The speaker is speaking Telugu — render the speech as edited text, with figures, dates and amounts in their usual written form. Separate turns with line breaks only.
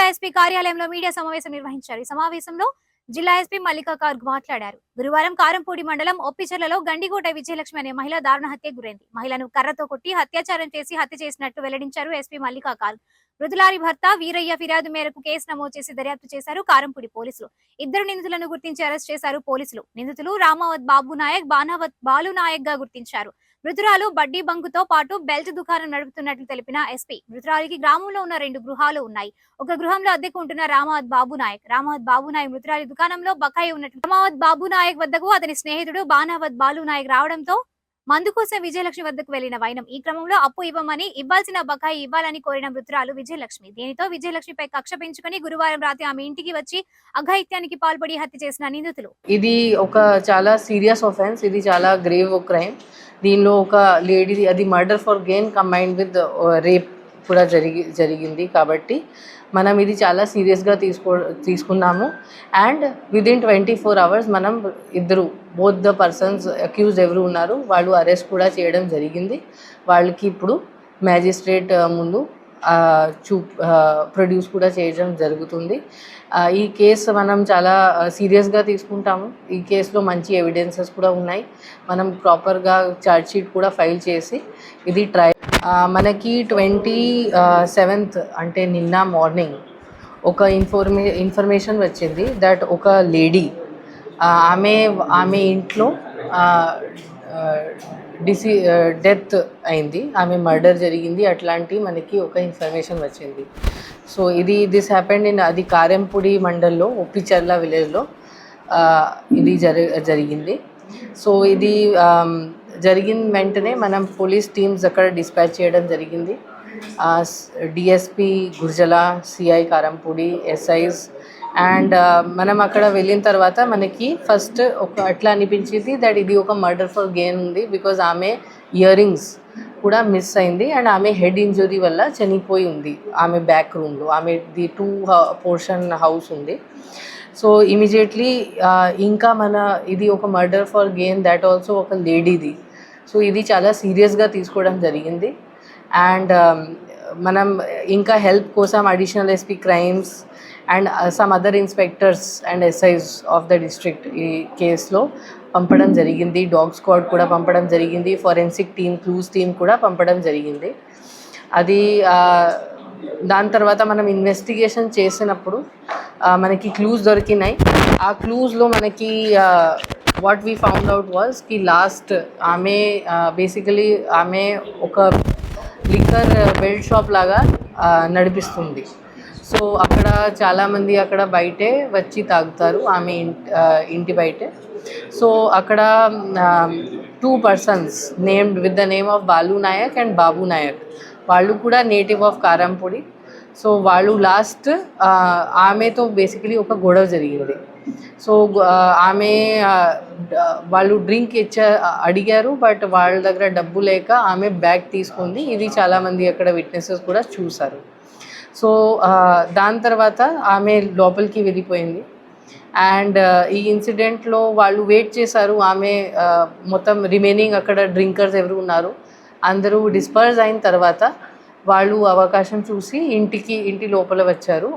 ఎస్పీ కార్యాలయంలో మీడియా సమావేశం నిర్వహించారు. ఈ సమావేశంలో జిల్లా ఎస్పీ మల్లికా కార్గ్ మాట్లాడారు. గురువారం కారంపూడి మండలం ఒప్పిచెర్లలో గండికోట విజయలక్ష్మి అనే మహిళ దారుణ హత్య గురైంది. మహిళను కర్రతో కొట్టి అత్యాచారం చేసి హత్య చేసినట్టు వెల్లడించారు ఎస్పీ మల్లికా కార్గ్. మృతులారి భర్త వీరయ్య ఫిర్యాదు మేరకు కేసు నమోదు చేసి దర్యాప్తు చేశారు కారంపూడి పోలీసులు. ఇద్దరు నిందితులను గుర్తించి అరెస్ట్ చేశారు పోలీసులు. నిందితులు రామావత్ బాబు నాయక్, బానావత్ బాలు నాయక్ గా గుర్తించారు. మృతురాలు బడ్డీ బంకుతో పాటు బెల్ట్ దుకాణం నడుపుతున్నట్లు తెలిపిన ఎస్పీ, మృతురాలికి గ్రామంలో ఉన్న 2 గృహాలు ఉన్నాయి. ఒక గృహంలో అద్దెకు ఉంటున్న రామావత్ బాబు నాయక్ మృతురాలి దుకాణంలో బకాయి ఉన్నట్లు రామావత్ బాబు నాయక్ వద్దకు అతని స్నేహితుడు బానావత్ బాలు నాయక్ రావడంతో మందు కోసం విజయలక్ష్మి వద్దకు వెళ్లిన వైనం. ఈ క్రమంలో అప్పు ఇవ్వాల్సిన బకాయి ఇవ్వాలని కోరిన మృతురాలు విజయలక్ష్మి. దీనితో విజయలక్ష్మిపై కక్ష పెంచుకుని గురువారం రాత్రి ఆమె ఇంటికి వచ్చి అఘాయిత్యానికి పాల్పడి హత్య చేసిన నిందితులు.
ఇది ఒక చాలా సీరియస్ ఆఫెన్స్. ఇది చాలా గ్రేవ్ క్రైమ్. దీనిలో ఒక లేడీ అది murder for gain combined with rape కూడా జరిగింది. కాబట్టి మనం ఇది చాలా సీరియస్గా తీసుకున్నాము. అండ్ విదిన్ 24 hours మనం బోత్ ద పర్సన్స్ అక్యూజ్డ్ ఎవరు ఉన్నారు వాళ్ళు అరెస్ట్ కూడా చేయడం జరిగింది. వాళ్ళకి ఇప్పుడు మ్యాజిస్ట్రేట్ ముందు ప్రొడ్యూస్ కూడా చేయడం జరుగుతుంది. ఈ కేసు మనం చాలా సీరియస్గా తీసుకుంటాము. ఈ కేసులో మంచి ఎవిడెన్సెస్ కూడా ఉన్నాయి. మనం ప్రాపర్గా ఛార్జ్షీట్ కూడా ఫైల్ చేసి ఇది మనకి 27th అంటే నిన్న మార్నింగ్ ఒక ఇన్ఫర్మేషన్ వచ్చింది దట్ ఒక లేడీ ఆమె ఇంట్లో డెత్ అయింది, ఆమె మర్డర్ జరిగింది. అట్లాంటి మనకి ఒక ఇన్ఫర్మేషన్ వచ్చింది. సో దిస్ హ్యాపెండ్ ఇన్ అది కారంపూడి మండల్లో ఒప్పిచెర్ల విలేజ్లో ఇది జరిగింది. సో ఇది జరిగిన వెంటనే మనం పోలీస్ టీమ్స్ అక్కడ డిస్పాచ్ చేయడం జరిగింది. DSP Gurjala, CI Karempudi, SIs. And మనం అక్కడ వెళ్ళిన తర్వాత మనకి ఫస్ట్ అట్లా అనిపించింది దట్ ఇది ఒక మర్డర్ ఫర్ గెయిన్ ఉంది. బికాజ్ ఆమె ఇయర్ రింగ్స్ కూడా మిస్ అయింది అండ్ ఆమె హెడ్ ఇంజరీ వల్ల చనిపోయి ఉంది. ఆమె బ్యాక్ రూమ్లో ఆమెది 2 portion హౌస్ ఉంది. సో ఇమీడియట్లీ ఇంకా ఇది ఒక murder for gain, that also ఒక లేడీది. సో ఇది చాలా సీరియస్గా తీసుకోవడం జరిగింది. అండ్ మనం ఇంకా హెల్ప్ కోసం additional SP crimes and some other inspectors and SIs of the district ఈ కేసులో పంపడం జరిగింది. డాగ్ స్క్వాడ్ కూడా పంపడం జరిగింది. ఫోరెన్సిక్ టీమ్, క్లూస్ టీమ్ కూడా పంపడం జరిగింది. అది దాని తర్వాత మనం ఇన్వెస్టిగేషన్ చేసినప్పుడు మనకి క్లూస్ దొరికినాయి. ఆ క్లూస్లో మనకి what we found out was కి లాస్ట్ ఆమె బేసికలీ ఆమె ఒక లిక్కర్ బెల్ట్ షాప్ లాగా నడిపిస్తుంది. సో అక్కడ చాలామంది అక్కడ బయటే వచ్చి తాగుతారు, ఆమె ఇంటి బయటే. సో అక్కడ 2 persons named with the name of Balu Nayak and Babu Nayak, వాళ్ళు కూడా నేటివ్ ఆఫ్ కారంపూడి. సో వాళ్ళు లాస్ట్ ఆమెతో బేసికలీ ఒక గొడవ జరిగింది. సో వాళ్ళు డ్రింక్ అడిగారు, బట్ వాళ్ళ దగ్గర డబ్బు లేక ఆమె బ్యాగ్ తీసుకుంది. ఇది చాలామంది అక్కడ విట్నెసెస్ కూడా చూశారు. సో దాని తర్వాత ఆమె లోపలికి వెళ్ళిపోయింది. అండ్ ఈ ఇన్సిడెంట్లో వాళ్ళు వెయిట్ చేశారు. ఆమె మొత్తం రిమైనింగ్ అక్కడ డ్రింకర్స్ ఎవరు ఉన్నారు అందరూ డిస్పర్స్ అయిన తర్వాత వాళ్ళు అవకాశం చూసి ఇంటి లోపల వచ్చారు.